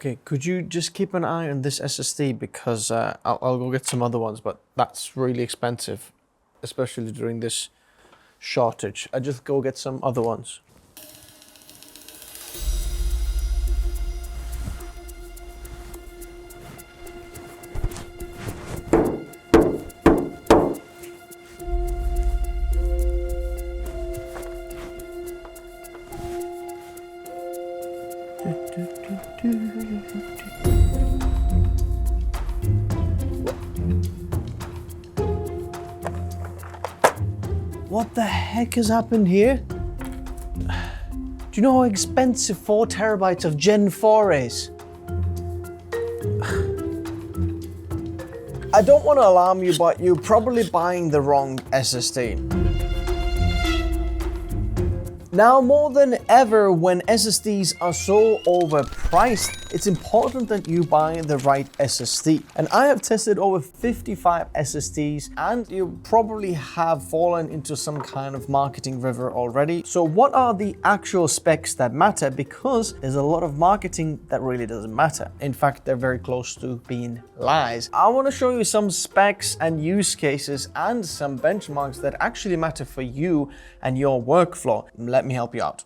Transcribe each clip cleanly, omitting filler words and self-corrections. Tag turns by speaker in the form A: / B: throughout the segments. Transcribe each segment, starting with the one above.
A: Okay, could you just keep an eye on this SSD because I'll go get some other ones, but that's really expensive, especially during this shortage. I just go get some other ones. What the heck has happened here? Do you know how expensive 4 terabytes of Gen 4 is? I don't want to alarm you, but you're probably buying the wrong SSD. Now more than ever, when SSDs are so overpriced, it's important that you buy the right SSD. And I have tested over 55 SSDs, and you probably have fallen into some kind of marketing river already. So what are the actual specs that matter? Because there's a lot of marketing that really doesn't matter. In fact, they're very close to being lies. I want to show you some specs and use cases and some benchmarks that actually matter for you and your workflow. Let me help you out.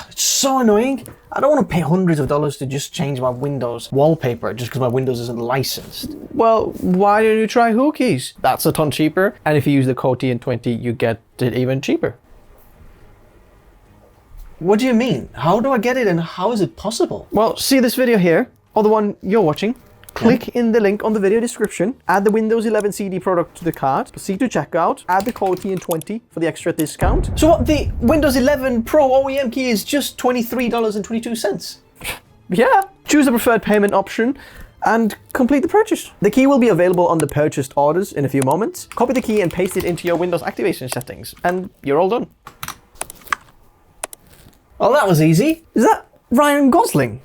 A: It's so annoying. I don't want to pay hundreds of dollars to just change my Windows wallpaper just because my Windows isn't licensed. Well, why don't you try Hookeys? That's a ton cheaper. And if you use the code TN20, you get it even cheaper. What do you mean? How do I get it and how is it possible? Well, see this video here, or the one you're watching. Click in the link on the video description, add the Windows 11 CD product to the cart, proceed to checkout, add the code TN20 for the extra discount. So what, the Windows 11 Pro OEM key is just $23.22? Yeah, choose the preferred payment option and complete the purchase. The key will be available on the purchased orders in a few moments. Copy the key and paste it into your Windows activation settings and you're all done. Oh, that was easy. Is that Ryan Gosling?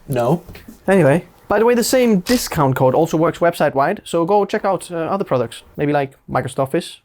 A: No. Anyway, by the way, the same discount code also works website-wide, so go check out other products, maybe like Microsoft Office.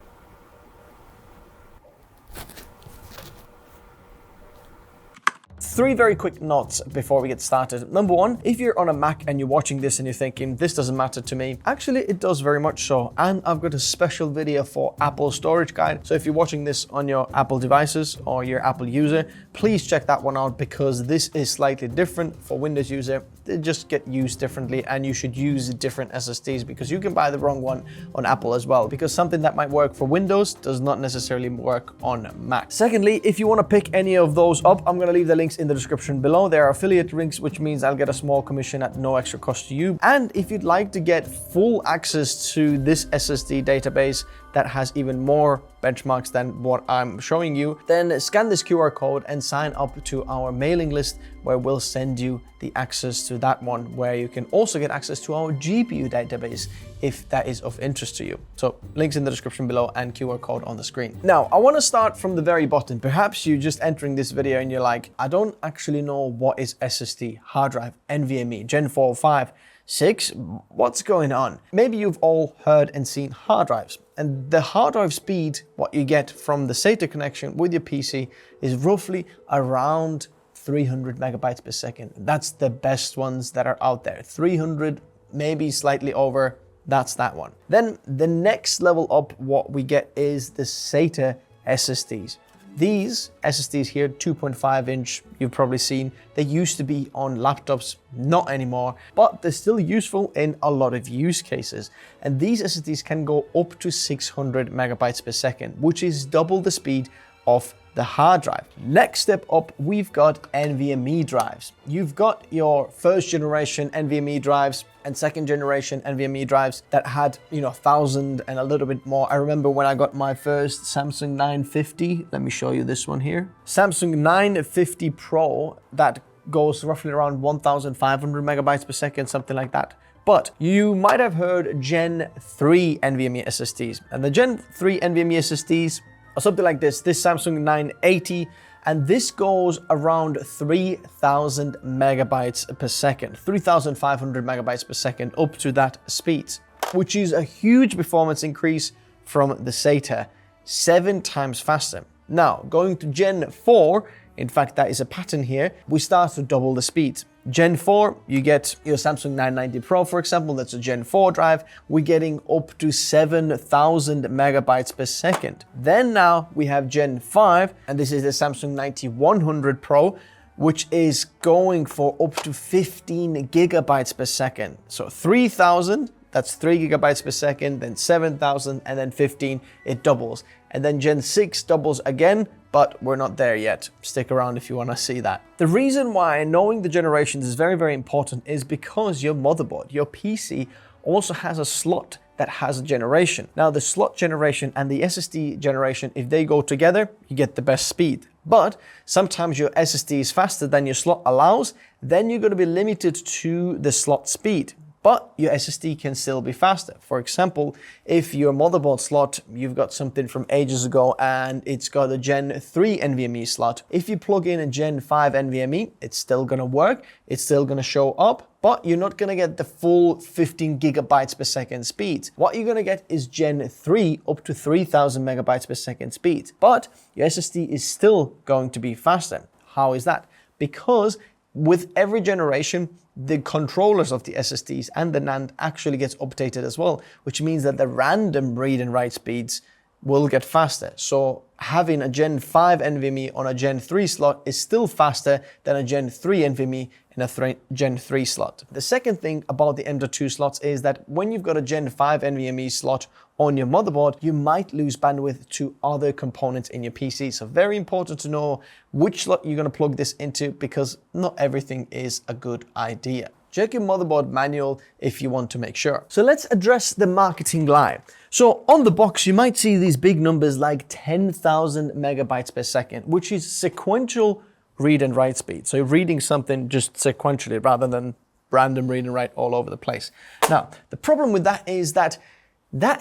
A: Three very quick notes before we get started. Number one, if you're on a Mac and you're watching this and you're thinking, this doesn't matter to me, actually it does very much so. And I've got a special video for Apple Storage Guide. So if you're watching this on your Apple devices or your Apple user, please check that one out because this is slightly different for Windows user. They just get used differently and you should use different SSDs because you can buy the wrong one on Apple as well because something that might work for Windows does not necessarily work on Mac. Secondly, if you want to pick any of those up, I'm going to leave the links in the description below. There are affiliate links, which means I'll get a small commission at no extra cost to you. And if you'd like to get full access to this SSD database that has even more benchmarks than what I'm showing you, then scan this QR code and sign up to our mailing list where we'll send you the access to that one, where you can also get access to our GPU database if that is of interest to you. So links in the description below and QR code on the screen. Now, I want to start from the very bottom. Perhaps you're just entering this video and you're like, I don't actually know what is SSD, hard drive, NVMe, Gen 4, 5, 6, what's going on? Maybe you've all heard and seen hard drives. And the hard drive speed, what you get from the SATA connection with your PC is roughly around 300 megabytes per second. That's the best ones that are out there. 300, maybe slightly over, that's that one. Then the next level up, what we get is the SATA SSDs. These SSDs here, 2.5 inch, you've probably seen, they used to be on laptops, not anymore, but they're still useful in a lot of use cases. And these SSDs can go up to 600 megabytes per second, which is double the speed of the hard drive. Next step up, we've got NVMe drives. You've got your first generation NVMe drives and second generation NVMe drives that had, 1,000 and a little bit more. I remember when I got my first Samsung 950, let me show you this one here. Samsung 950 Pro, that goes roughly around 1,500 megabytes per second, something like that. But you might have heard Gen 3 NVMe SSDs, and the Gen 3 NVMe SSDs or something like this Samsung 980, and this goes around 3,000 megabytes per second, 3,500 megabytes per second, up to that speed, which is a huge performance increase from the SATA, 7 times faster. Now, going to Gen 4, In fact, that is a pattern here. We start to double the speed. Gen 4, you get your Samsung 990 Pro, for example, that's a Gen 4 drive. We're getting up to 7,000 megabytes per second. Then now we have Gen 5, and this is the Samsung 9100 Pro, which is going for up to 15 gigabytes per second. So 3,000, that's 3 gigabytes per second, then 7,000, and then 15, it doubles. And then Gen 6 doubles again, but we're not there yet. Stick around if you want to see that. The reason why knowing the generations is very, very important is because your motherboard, your PC, also has a slot that has a generation. Now, the slot generation and the SSD generation, if they go together, you get the best speed. But sometimes your SSD is faster than your slot allows, then you're going to be limited to the slot speed. But your SSD can still be faster. For example, if your motherboard slot, you've got something from ages ago and it's got a Gen 3 NVMe slot. If you plug in a Gen 5 NVMe, it's still gonna work, it's still gonna show up, but you're not gonna get the full 15 gigabytes per second speed. What you're gonna get is Gen 3 up to 3,000 megabytes per second speed. But your SSD is still going to be faster. How is that? Because with every generation, the controllers of the SSDs and the NAND actually gets updated as well, which means that the random read and write speeds will get faster. So having a Gen 5 NVMe on a Gen 3 slot is still faster than a Gen 3 NVMe in a Gen 3 slot. The second thing about the M.2 slots is that when you've got a Gen 5 NVMe slot on your motherboard, you might lose bandwidth to other components in your PC. So very important to know which slot you're going to plug this into, because not everything is a good idea. Check your motherboard manual if you want to make sure. So let's address the marketing lie. So on the box, you might see these big numbers like 10,000 megabytes per second, which is sequential read and write speed. So you're reading something just sequentially rather than random read and write all over the place. Now, the problem with that is that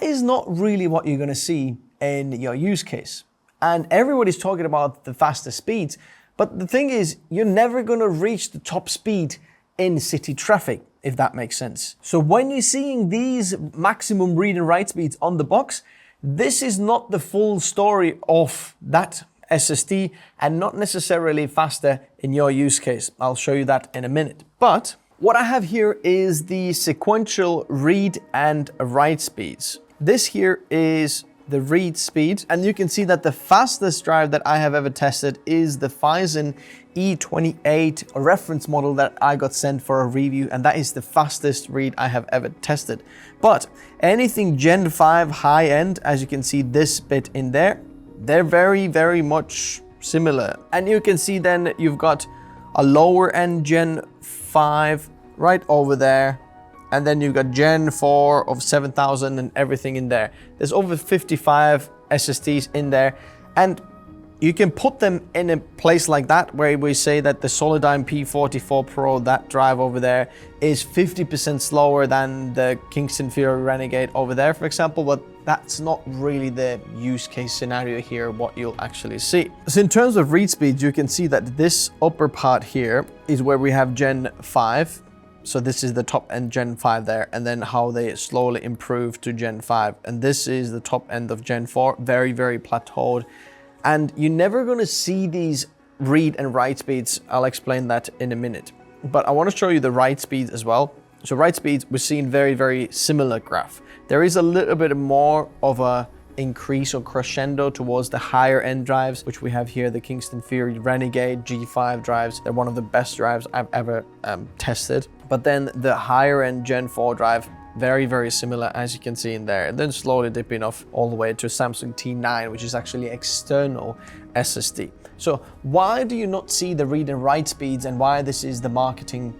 A: is not really what you're going to see in your use case. And everybody's talking about the faster speeds, but the thing is, you're never going to reach the top speed in city traffic, if that makes sense. So when you're seeing these maximum read and write speeds on the box, this is not the full story of that SSD and not necessarily faster in your use case. I'll show you that in a minute. But what I have here is the sequential read and write speeds. This here is the read speed, and you can see that the fastest drive that I have ever tested is the Phison E28 reference model that I got sent for a review, and that is the fastest read I have ever tested. But anything Gen 5 high end, as you can see this bit in there, they're very, very much similar. And you can see then you've got a lower end Gen 5 right over there. And then you've got Gen 4 of 7,000 and everything in there. There's over 55 SSDs in there. And you can put them in a place like that where we say that the Solidigm P44 Pro, that drive over there, is 50% slower than the Kingston Fury Renegade over there, for example, but that's not really the use case scenario here, what you'll actually see. So in terms of read speeds, you can see that this upper part here is where we have Gen 5. So this is the top end Gen 5 there, and then how they slowly improve to Gen 5. And this is the top end of Gen 4, very, very plateaued. And you're never gonna see these read and write speeds. I'll explain that in a minute. But I wanna show you the write speeds as well. So write speeds, we're seeing very, very similar graph. There is a little bit more of a increase or crescendo towards the higher end drives, which we have here, the Kingston Fury Renegade G5 drives. They're one of the best drives I've ever tested. But then the higher end Gen 4 drive, very, very similar, as you can see in there. And then slowly dipping off all the way to Samsung T9, which is actually external SSD. So why do you not see the read and write speeds, and why this is the marketing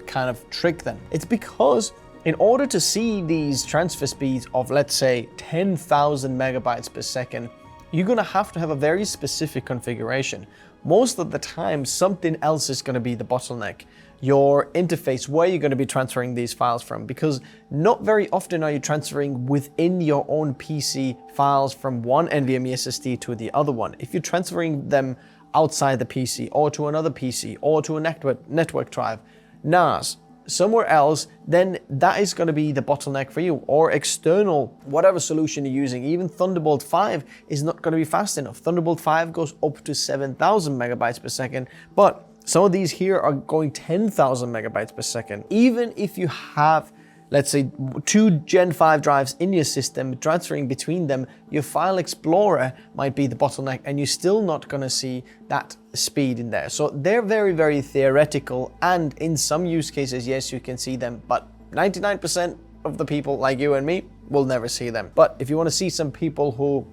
A: kind of trick then? It's because in order to see these transfer speeds of, let's say, 10,000 megabytes per second, you're gonna have to have a very specific configuration. Most of the time, something else is gonna be the bottleneck. Your interface, where you're gonna be transferring these files from, because not very often are you transferring within your own PC files from one NVMe SSD to the other one. If you're transferring them outside the PC or to another PC or to a network drive, NAS, somewhere else, then that is going to be the bottleneck for you. Or external, whatever solution you're using, even Thunderbolt 5 is not going to be fast enough. Thunderbolt 5 goes up to 7,000 megabytes per second, but some of these here are going 10,000 megabytes per second. Even if you have, let's say, 2 Gen 5 drives in your system, transferring between them, your File Explorer might be the bottleneck, and you're still not going to see that speed in there. So they're very, very theoretical, and in some use cases, yes, you can see them, but 99% of the people like you and me will never see them. But if you want to see some people who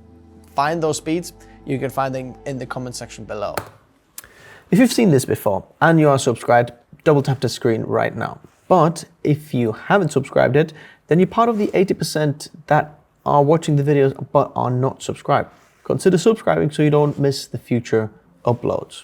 A: find those speeds, you can find them in the comment section below. If you've seen this before and you are subscribed, double tap the screen right now. But if you haven't subscribed yet, then you're part of the 80% that are watching the videos but are not subscribed. Consider subscribing so you don't miss the future uploads.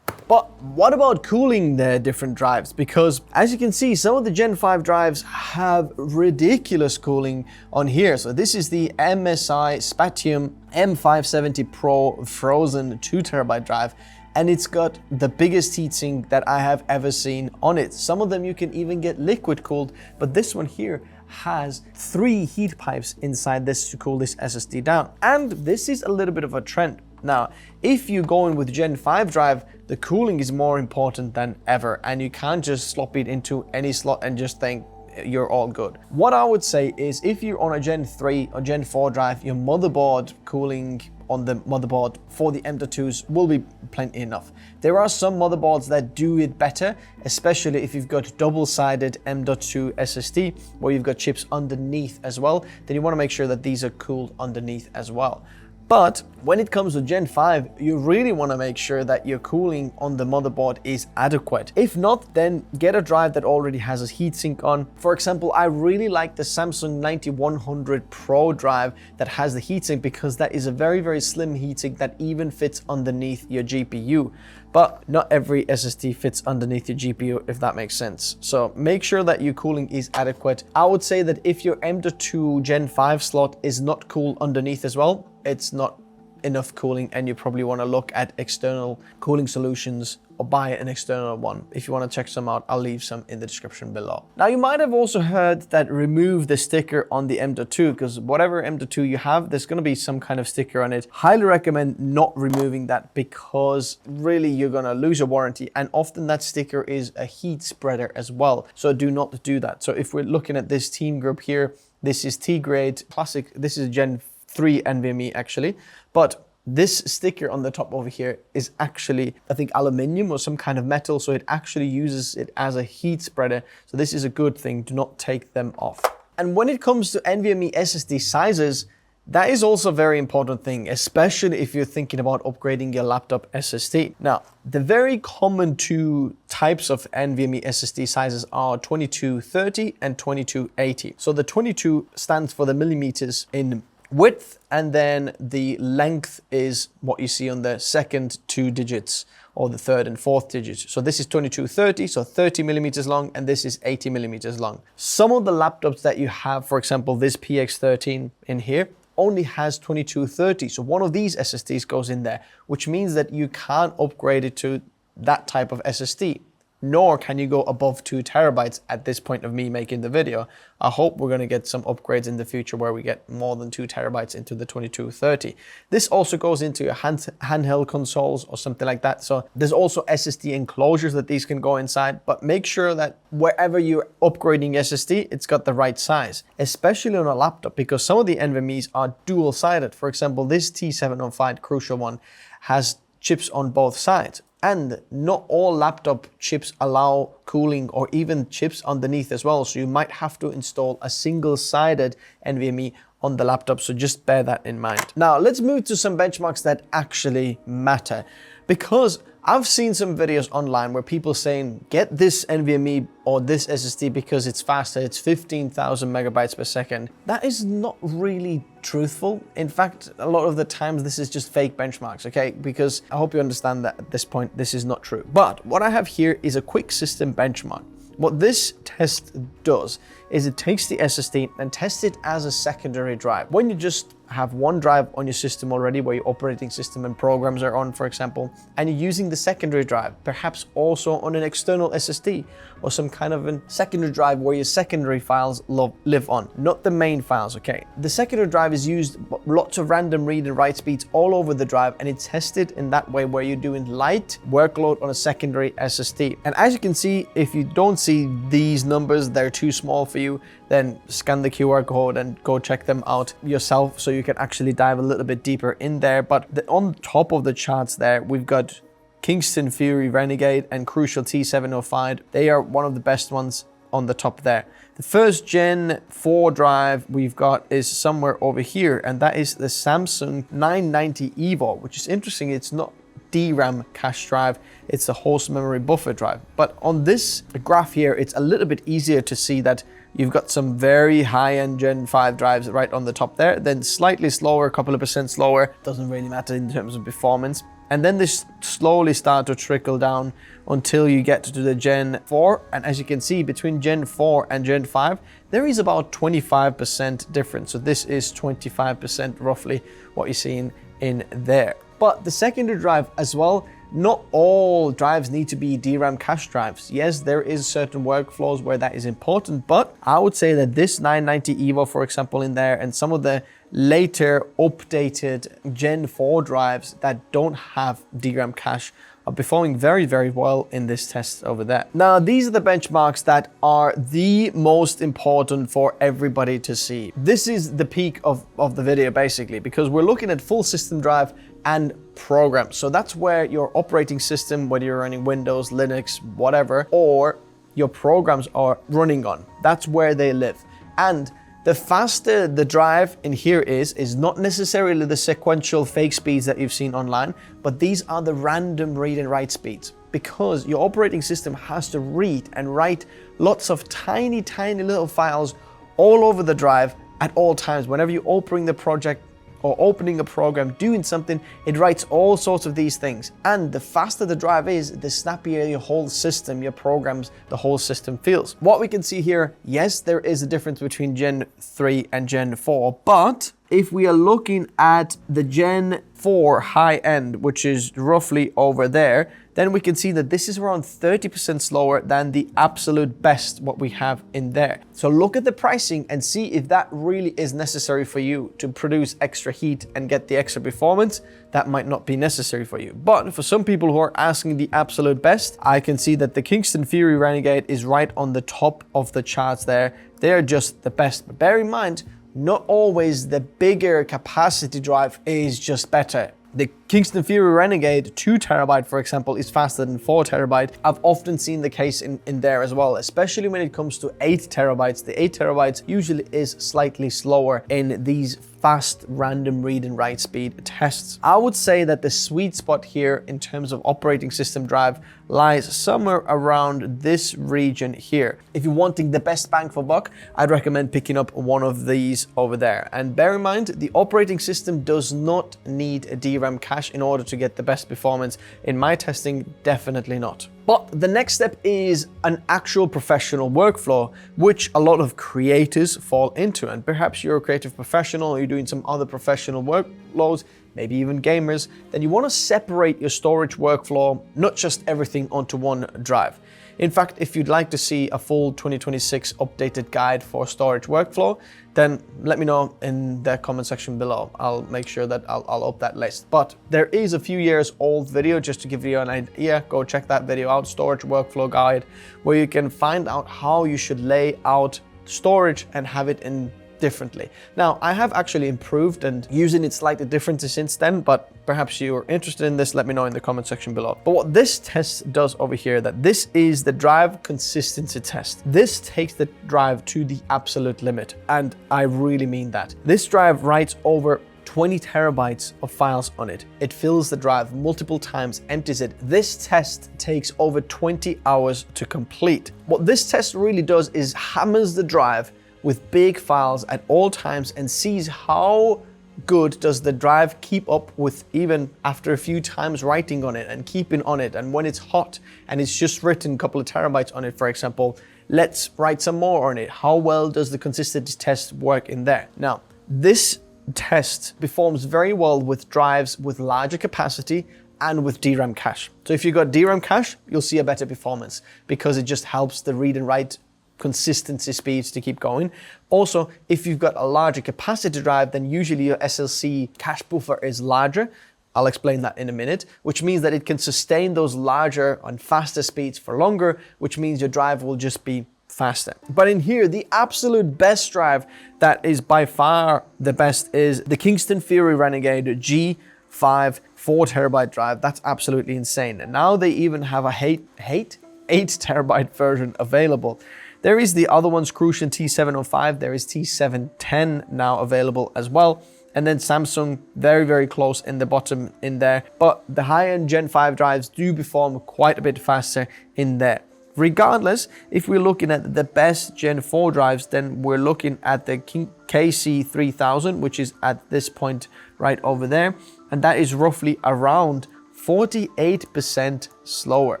A: But what about cooling the different drives? Because as you can see, some of the Gen 5 drives have ridiculous cooling on here. So this is the MSI Spatium M570 Pro frozen 2 terabyte drive. And it's got the biggest heatsink that I have ever seen on it. Some of them you can even get liquid cooled, but this one here has 3 heat pipes inside this to cool this SSD down. And this is a little bit of a trend. Now, if you go in with Gen 5 drive, the cooling is more important than ever, and you can't just slop it into any slot and just think you're all good. What I would say is if you're on a Gen 3 or Gen 4 drive, your motherboard cooling on the motherboard for the M.2s will be plenty enough. There are some motherboards that do it better, especially if you've got double-sided M.2 SSD where you've got chips underneath as well, then you want to make sure that these are cooled underneath as well. But when it comes to Gen 5, you really want to make sure that your cooling on the motherboard is adequate. If not, then get a drive that already has a heatsink on. For example, I really like the Samsung 9100 Pro drive that has the heatsink because that is a very, very slim heatsink that even fits underneath your GPU. But not every SSD fits underneath your GPU, if that makes sense. So make sure that your cooling is adequate. I would say that if your M.2 Gen 5 slot is not cooled underneath as well, it's not enough cooling, and you probably want to look at external cooling solutions or buy an external one. If you want to check some out, I'll leave some in the description below. Now, you might have also heard that remove the sticker on the M.2, because whatever M.2 you have, there's going to be some kind of sticker on it. Highly recommend not removing that, because really you're going to lose your warranty, and often that sticker is a heat spreader as well. So do not do that. So if we're looking at this Teamgroup here, this is T-grade classic. This is Gen 3 NVMe actually, but this sticker on the top over here is actually, I think, aluminium or some kind of metal, so it actually uses it as a heat spreader. So this is a good thing. Do not take them off. And when it comes to NVMe SSD sizes, that is also a very important thing, especially if you're thinking about upgrading your laptop SSD. Now, the very common 2 types of NVMe SSD sizes are 2230 and 2280. So the 22 stands for the millimeters in width, and then the length is what you see on the second 2 digits or the third and fourth digits. So this is 2230, so 30 millimeters long, and this is 80 millimeters long. Some of the laptops that you have, for example, this PX13 in here, only has 2230. So one of these SSDs goes in there, which means that you can't upgrade it to that type of SSD. Nor can you go above 2 terabytes at this point of me making the video. I hope we're going to get some upgrades in the future where we get more than 2 terabytes into the 2230. This also goes into your handheld consoles or something like that. So there's also SSD enclosures that these can go inside, but make sure that wherever you're upgrading SSD, it's got the right size, especially on a laptop, because some of the NVMe's are dual-sided. For example, this T705 Crucial one has chips on both sides. And not all laptop chips allow cooling, or even chips underneath as well. So you might have to install a single-sided NVMe on the laptop. So just bear that in mind. Now let's move to some benchmarks that actually matter, because I've seen some videos online where people saying, get this NVMe or this SSD because it's faster, it's 15,000 megabytes per second. That is not really truthful. In fact, a lot of the times this is just fake benchmarks, okay? Because I hope you understand that at this point, this is not true. But what I have here is a quick system benchmark. What this test does is it takes the SSD and tests it as a secondary drive. When you just have one drive on your system already where your operating system and programs are on, for example, and you're using the secondary drive, perhaps also on an external SSD or some kind of a secondary drive where your secondary files live on, not the main files, okay? The secondary drive is used lots of random read and write speeds all over the drive, and it's tested in that way where you're doing light workload on a secondary SSD. And as you can see, if you don't see these numbers, they're too small for you, then scan the QR code and go check them out yourself so you can actually dive a little bit deeper in there. But on top of the charts there, we've got Kingston Fury Renegade and Crucial T705. They are one of the best ones on the top there. The first Gen 4 drive we've got is somewhere over here, and that is the Samsung 990 EVO, which is interesting. It's not DRAM cache drive, it's a host memory buffer drive. But on this graph here, it's a little bit easier to see that you've got some very high-end Gen 5 drives right on the top there, then slightly slower, a couple of percent slower, doesn't really matter in terms of performance. And then they slowly start to trickle down until you get to the Gen 4. And as you can see, between Gen 4 and Gen 5, there is about 25% difference. So this is 25% roughly what you're seeing in there. But the secondary drive as well, not all drives need to be DRAM cache drives. Yes, there is certain workflows where that is important, but I would say that this 990 EVO, for example, in there, and some of the later updated Gen 4 drives that don't have DRAM cache are performing very, very well in this test over there. Now, these are the benchmarks that are the most important for everybody to see. This is the peak of the video, basically, because we're looking at full system drive and programs. So that's where your operating system, whether you're running Windows, Linux, whatever, or your programs are running on. That's where they live. And the faster the drive in here is not necessarily the sequential fake speeds that you've seen online, but these are the random read and write speeds, because your operating system has to read and write lots of tiny, tiny little files all over the drive at all times. Whenever you're opening the project or opening a program, doing something, it writes all sorts of these things. And the faster the drive is, the snappier your whole system, your programs, the whole system feels. What we can see here, yes, there is a difference between Gen 3 and Gen 4, but if we are looking at the Gen 4 high end, which is roughly over there, then we can see that this is around 30% slower than the absolute best what we have in there. So look at the pricing and see if that really is necessary for you to produce extra heat and get the extra performance. That might not be necessary for you. But for some people who are asking the absolute best, I can see that the Kingston Fury Renegade is right on the top of the charts there. They're just the best. But bear in mind, not always the bigger capacity drive is just better. The Kingston Fury Renegade 2 TB, for example, is faster than 4 TB. I've often seen the case in there as well, especially when it comes to 8 TB. The 8 TB usually is slightly slower in these fast random read and write speed tests. I would say that the sweet spot here in terms of operating system drive lies somewhere around this region here. If you're wanting the best bang for buck, I'd recommend picking up one of these over there. And bear in mind, the operating system does not need a DRAM cache in order to get the best performance. In my testing, definitely not. But the next step is an actual professional workflow, which a lot of creators fall into. And perhaps you're a creative professional, or you're doing some other professional workloads, maybe even gamers, then you want to separate your storage workflow, not just everything onto one drive. In fact, if you'd like to see a full 2026 updated guide for storage workflow, then let me know in the comment section below. I'll make sure that I'll up that list. But there is a few years old video, just to give you an idea. Go check that video out, storage workflow guide, where you can find out how you should lay out storage and have it in differently. Now, I have actually improved and using it slightly differently since then, but perhaps you're interested in this, let me know in the comment section below. But what this test does over here, that this is the drive consistency test. This takes the drive to the absolute limit, and I really mean that. This drive writes over 20 terabytes of files on it. It fills the drive multiple times, empties it. This test takes over 20 hours to complete. What this test really does is hammers the drive with big files at all times and sees how good does the drive keep up with, even after a few times writing on it and keeping on it. And when it's hot and it's just written a couple of terabytes on it, for example, let's write some more on it. How well does the consistency test work in there? Now, this test performs very well with drives with larger capacity and with DRAM cache. So if you've got DRAM cache, you'll see a better performance because it just helps the read and write consistency speeds to keep going. Also, if you've got a larger capacity drive, then usually your SLC cache buffer is larger. I'll explain that in a minute, which means that it can sustain those larger and faster speeds for longer, which means your drive will just be faster. But in here, the absolute best drive that is by far the best is the Kingston Fury Renegade G5 4TB drive. That's absolutely insane. And now they even have a 8TB version available. There is the other ones, Crucian T705. There is T710 now available as well. And then Samsung, very, very close in the bottom in there. But the high-end Gen 5 drives do perform quite a bit faster in there. Regardless, if we're looking at the best Gen 4 drives, then we're looking at the KC3000, which is at this point right over there. And that is roughly around 48% slower.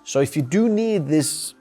A: So if you do need this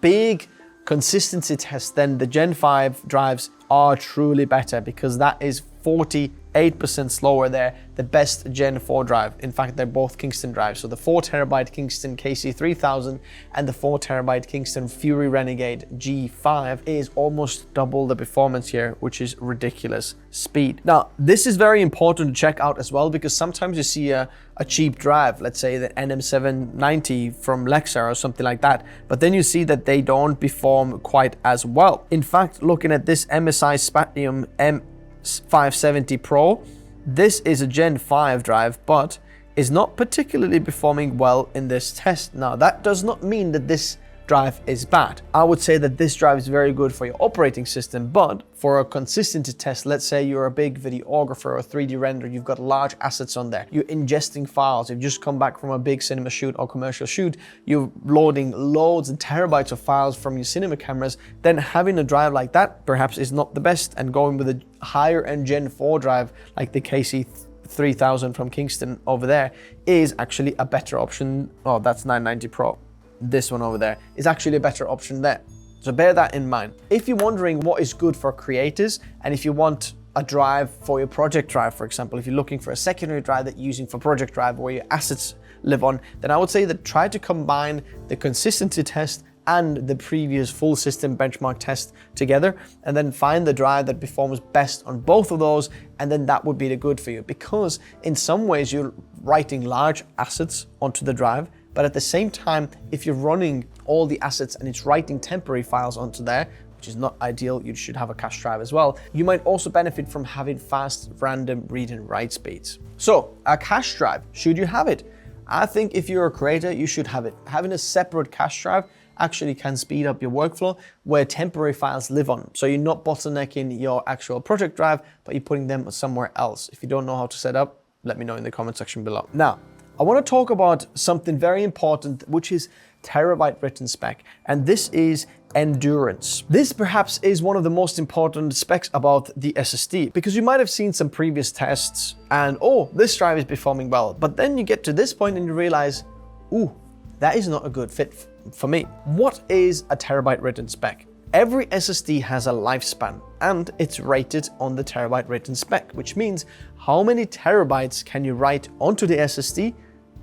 A: big consistency test, then the Gen 5 drives are truly better because that is 48% slower there, the best Gen 4 drive. In fact, they're both Kingston drives. So the 4TB Kingston KC3000 and the 4TB Kingston Fury Renegade G5 is almost double the performance here, which is ridiculous speed. Now, this is very important to check out as well because sometimes you see a cheap drive, let's say the NM790 from Lexar or something like that, but then you see that they don't perform quite as well. In fact, looking at this MSI Spatium M570 Pro, this is a Gen 5 drive, but is not particularly performing well in this test. Now, that does not mean that this drive is bad. I would say that this drive is very good for your operating system, but for a consistency test, let's say you're a big videographer or 3D renderer, you've got large assets on there, you're ingesting files, you've just come back from a big cinema shoot or commercial shoot, you're loading loads and terabytes of files from your cinema cameras, then having a drive like that perhaps is not the best, and going with a higher end Gen 4 drive like the KC3000 from Kingston over there is actually a better option. Oh, that's 990 Pro. This one over there is actually a better option there. So bear that in mind. If you're wondering what is good for creators, and if you want a drive for your project drive, for example, if you're looking for a secondary drive that you're using for project drive where your assets live on, then I would say that try to combine the consistency test and the previous full system benchmark test together, and then find the drive that performs best on both of those, and then that would be the good for you. Because in some ways you're writing large assets onto the drive, but at the same time, if you're running all the assets and it's writing temporary files onto there, which is not ideal, you should have a cache drive as well, you might also benefit from having fast random read and write speeds. So a cache drive, should you have it? I think if you're a creator, you should have it. Having a separate cache drive actually can speed up your workflow where temporary files live on. So you're not bottlenecking your actual project drive, but you're putting them somewhere else. If you don't know how to set up, let me know in the comment section below. Now, I want to talk about something very important, which is terabyte written spec, and this is endurance. This perhaps is one of the most important specs about the SSD, because you might have seen some previous tests and, oh, this drive is performing well, but then you get to this point and you realize, ooh, that is not a good fit for me. What is a terabyte written spec? Every SSD has a lifespan and it's rated on the terabyte written spec, which means how many terabytes can you write onto the SSD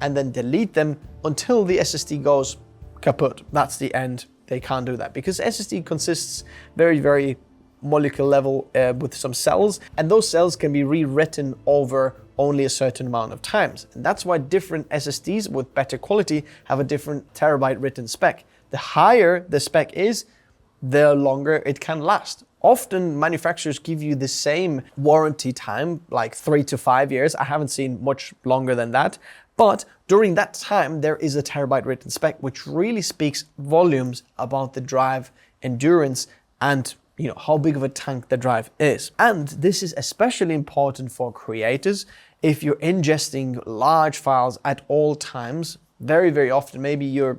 A: and then delete them until the SSD goes kaput. That's the end. They can't do that because SSD consists very, very molecular level with some cells, and those cells can be rewritten over only a certain amount of times. And that's why different SSDs with better quality have a different terabyte written spec. The higher the spec is, the longer it can last. Often manufacturers give you the same warranty time, like 3 to 5 years. I haven't seen much longer than that. But during that time, there is a terabyte written spec, which really speaks volumes about the drive endurance and how big of a tank the drive is. And this is especially important for creators. If you're ingesting large files at all times, very, very often, maybe you're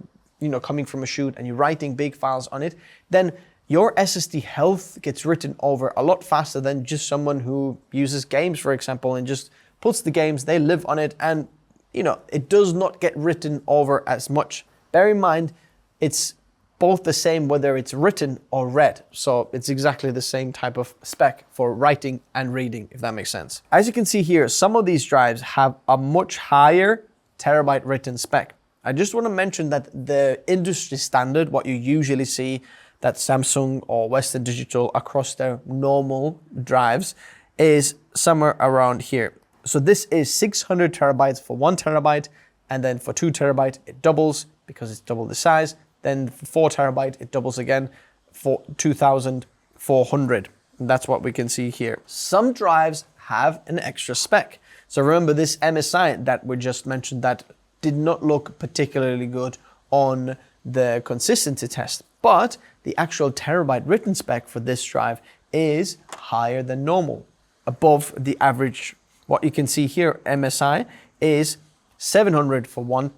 A: coming from a shoot and you're writing big files on it, then your SSD health gets written over a lot faster than just someone who uses games, for example, and just puts the games, they live on it, and it does not get written over as much. Bear in mind, it's both the same whether it's written or read. So it's exactly the same type of spec for writing and reading, if that makes sense. As you can see here, some of these drives have a much higher terabyte written spec. I just want to mention that the industry standard, what you usually see, that Samsung or Western Digital across their normal drives, is somewhere around here. So this is 600 terabytes for 1 terabyte, and then for 2 terabyte, it doubles because it's double the size. Then for 4 terabyte, it doubles again for 2,400. And that's what we can see here. Some drives have an extra spec. So remember this MSI that we just mentioned that did not look particularly good on the consistency test, but the actual terabyte written spec for this drive is higher than normal, above the average. What you can see here, MSI is 700 for 1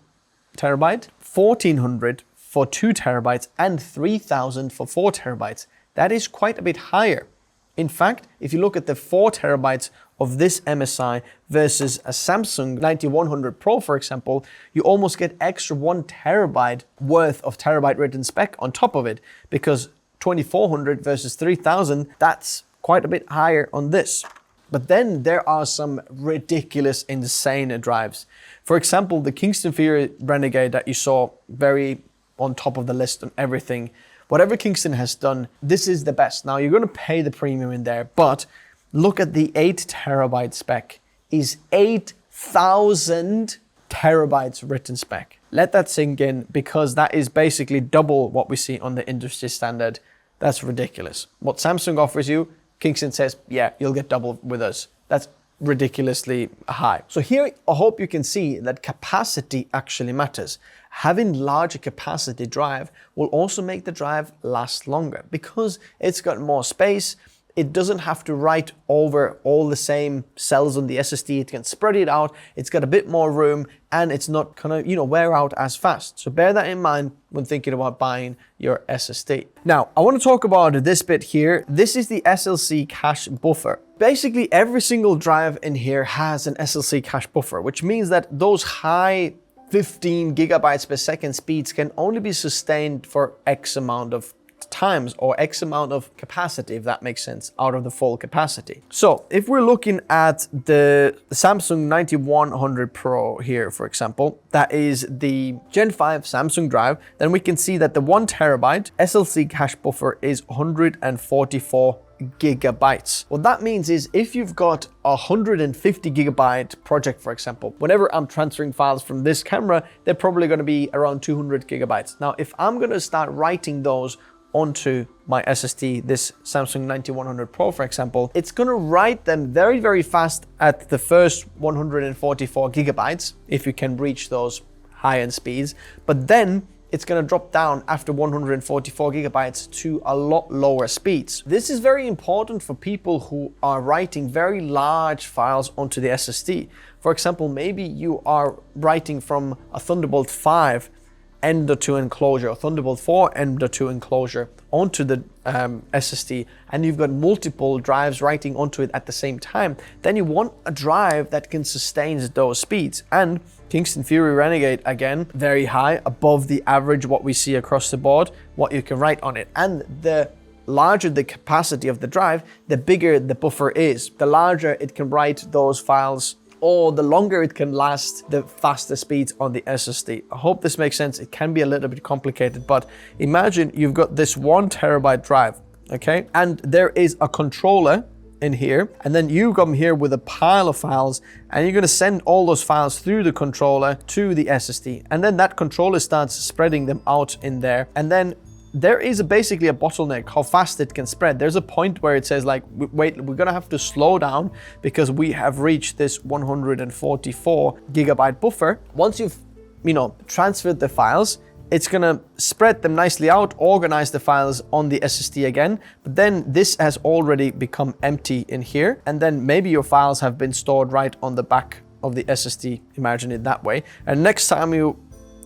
A: terabyte, 1400 for 2 terabytes, and 3000 for 4 terabytes. That is quite a bit higher. In fact, if you look at the 4 terabytes of this MSI versus a Samsung 9100 Pro, for example, you almost get extra 1 terabyte worth of terabyte written spec on top of it, because 2400 versus 3000, that's quite a bit higher on this. But then there are some ridiculous, insane drives. For example, the Kingston Fury Renegade that you saw very on top of the list and everything. Whatever Kingston has done, this is the best. Now you're going to pay the premium in there, but look at the 8 terabyte spec is 8,000 terabytes written spec. Let that sink in, because that is basically double what we see on the industry standard. That's ridiculous. What Samsung offers you, Kingston says, yeah, you'll get double with us. That's ridiculously high. So here, I hope you can see that capacity actually matters. Having larger capacity drive will also make the drive last longer because it's got more space. It doesn't have to write over all the same cells on the SSD. It can spread it out. It's got a bit more room, and it's not gonna, wear out as fast. So bear that in mind when thinking about buying your SSD. Now, I want to talk about this bit here. This is the SLC Cache Buffer. Basically, every single drive in here has an SLC Cache Buffer, which means that those high 15 gigabytes per second speeds can only be sustained for X amount of times, or X amount of capacity, if that makes sense, out of the full capacity. So if we're looking at the Samsung 9100 Pro here, for example, that is the Gen 5 Samsung drive, then we can see that the 1 terabyte SLC cache buffer is 144 gigabytes. What that means is if you've got a 150 gigabyte project, for example, whenever I'm transferring files from this camera, they're probably going to be around 200 gigabytes. Now, if I'm going to start writing those onto my SSD, this Samsung 9100 Pro, for example, it's going to write them very, very fast at the first 144 gigabytes, if you can reach those high-end speeds. But then it's going to drop down after 144 gigabytes to a lot lower speeds. This is very important for people who are writing very large files onto the SSD. For example, maybe you are writing from a Thunderbolt 5 M.2 enclosure or Thunderbolt 4 M.2 enclosure onto the SSD, and you've got multiple drives writing onto it at the same time. Then you want a drive that can sustain those speeds. And Kingston Fury Renegade, again, very high, above the average what we see across the board, what you can write on it. And the larger the capacity of the drive, the bigger the buffer is. The larger it can write those files, or the longer it can last, the faster speeds on the SSD. I hope this makes sense. It can be a little bit complicated, but imagine you've got this 1 terabyte drive, okay? And there is a controller in here, and then you come here with a pile of files, and you're gonna send all those files through the controller to the SSD. And then that controller starts spreading them out in there. And then there is basically a bottleneck, how fast it can spread. There's a point where it says like, wait, we're gonna have to slow down because we have reached this 144 gigabyte buffer. Once you've, transferred the files, it's gonna spread them nicely out, organize the files on the SSD again, but then this has already become empty in here, and then maybe your files have been stored right on the back of the SSD, imagine it that way. And next time you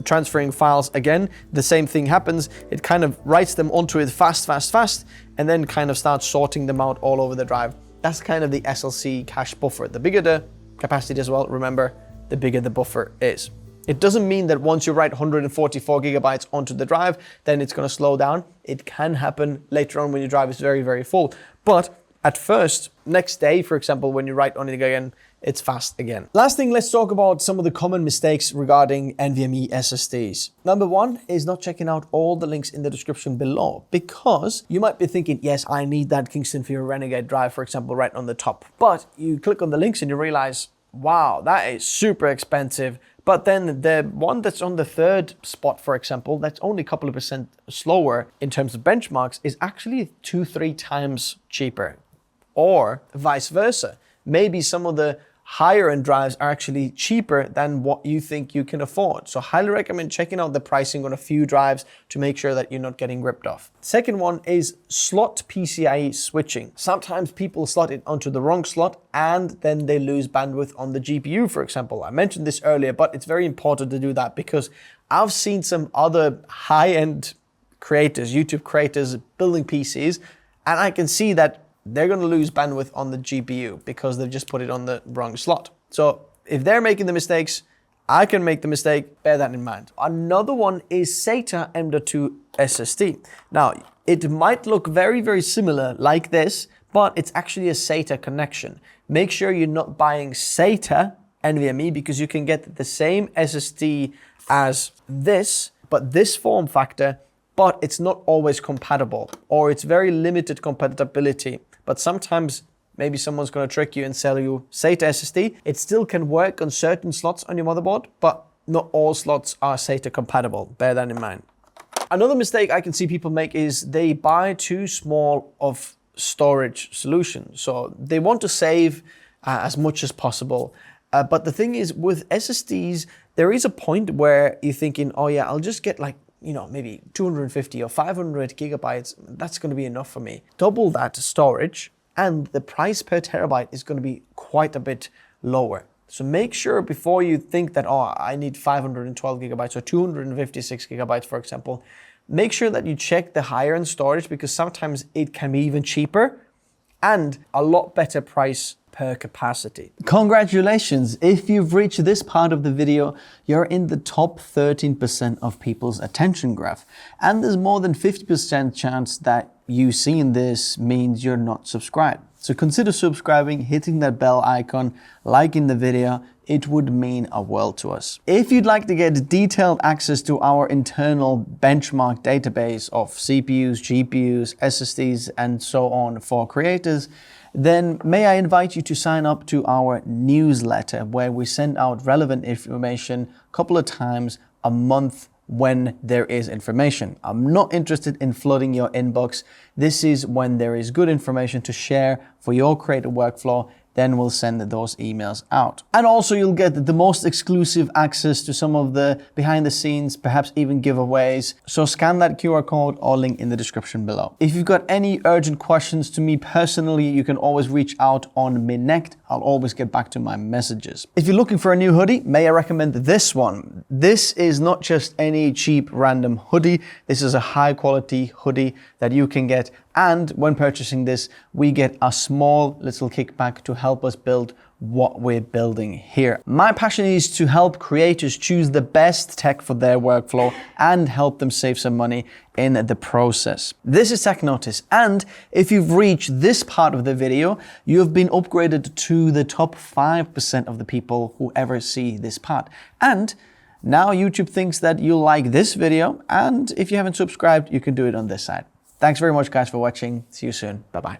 A: transferring files again, the same thing happens. It kind of writes them onto it fast, and then kind of starts sorting them out all over the drive. That's kind of the SLC cache buffer. The bigger the capacity as well, remember, the bigger the buffer is. It doesn't mean that once you write 144 gigabytes onto the drive, then it's going to slow down. It can happen later on when your drive is very, very full. But at first, next day, for example, when you write on it again, it's fast again. Last thing, let's talk about some of the common mistakes regarding NVMe SSDs. Number one is not checking out all the links in the description below, because you might be thinking, yes, I need that Kingston Fury Renegade drive, for example, right on the top. But you click on the links and you realize, wow, that is super expensive. But then the one that's on the third spot, for example, that's only a couple of percent slower in terms of benchmarks, is actually 2-3 times cheaper. Or vice versa. Maybe some of the higher end drives are actually cheaper than what you think you can afford. So highly recommend checking out the pricing on a few drives to make sure that you're not getting ripped off. Second one is slot PCIe switching. Sometimes people slot it onto the wrong slot and then they lose bandwidth on the GPU, for example. I mentioned this earlier, but it's very important to do that because I've seen some other high-end creators, YouTube creators building PCs, and I can see that they're going to lose bandwidth on the GPU because they've just put it on the wrong slot. So if they're making the mistakes, I can make the mistake, bear that in mind. Another one is SATA M.2 SSD. Now, it might look very, very similar like this, but it's actually a SATA connection. Make sure you're not buying SATA NVMe because you can get the same SSD as this, but this form factor, but it's not always compatible, or it's very limited compatibility. But sometimes maybe someone's going to trick you and sell you SATA SSD. It still can work on certain slots on your motherboard, but not all slots are SATA compatible. Bear that in mind. Another mistake I can see people make is they buy too small of storage solution. So they want to save as much as possible. But the thing is, with SSDs, there is a point where you're thinking, oh yeah, I'll just get like, maybe 250 or 500 gigabytes, that's going to be enough for me. Double that storage and the price per terabyte is going to be quite a bit lower. So make sure before you think that, oh, I need 512 gigabytes or 256 gigabytes, for example, make sure that you check the higher end storage because sometimes it can be even cheaper and a lot better price per capacity. Congratulations! If you've reached this part of the video, you're in the top 13% of people's attention graph. And there's more than 50% chance that you seeing this means you're not subscribed. So consider subscribing, hitting that bell icon, liking the video. It would mean a world to us. If you'd like to get detailed access to our internal benchmark database of CPUs, GPUs, SSDs, and so on for creators, then may I invite you to sign up to our newsletter where we send out relevant information a couple of times a month when there is information. I'm not interested in flooding your inbox. This is when there is good information to share for your creative workflow. Then we'll send those emails out. And also you'll get the most exclusive access to some of the behind the scenes, perhaps even giveaways. So scan that QR code or link in the description below. If you've got any urgent questions to me personally, you can always reach out on Minect. I'll always get back to my messages. If you're looking for a new hoodie, may I recommend this one. This is not just any cheap random hoodie. This is a high quality hoodie that you can get. And when purchasing this, we get a small little kickback to help us build what we're building here. My passion is to help creators choose the best tech for their workflow and help them save some money in the process. This is Tech Notice, and if you've reached this part of the video, you have been upgraded to the top 5% of the people who ever see this part. And now YouTube thinks that you'll like this video, and if you haven't subscribed, you can do it on this side. Thanks very much, guys, for watching. See you soon. Bye-bye.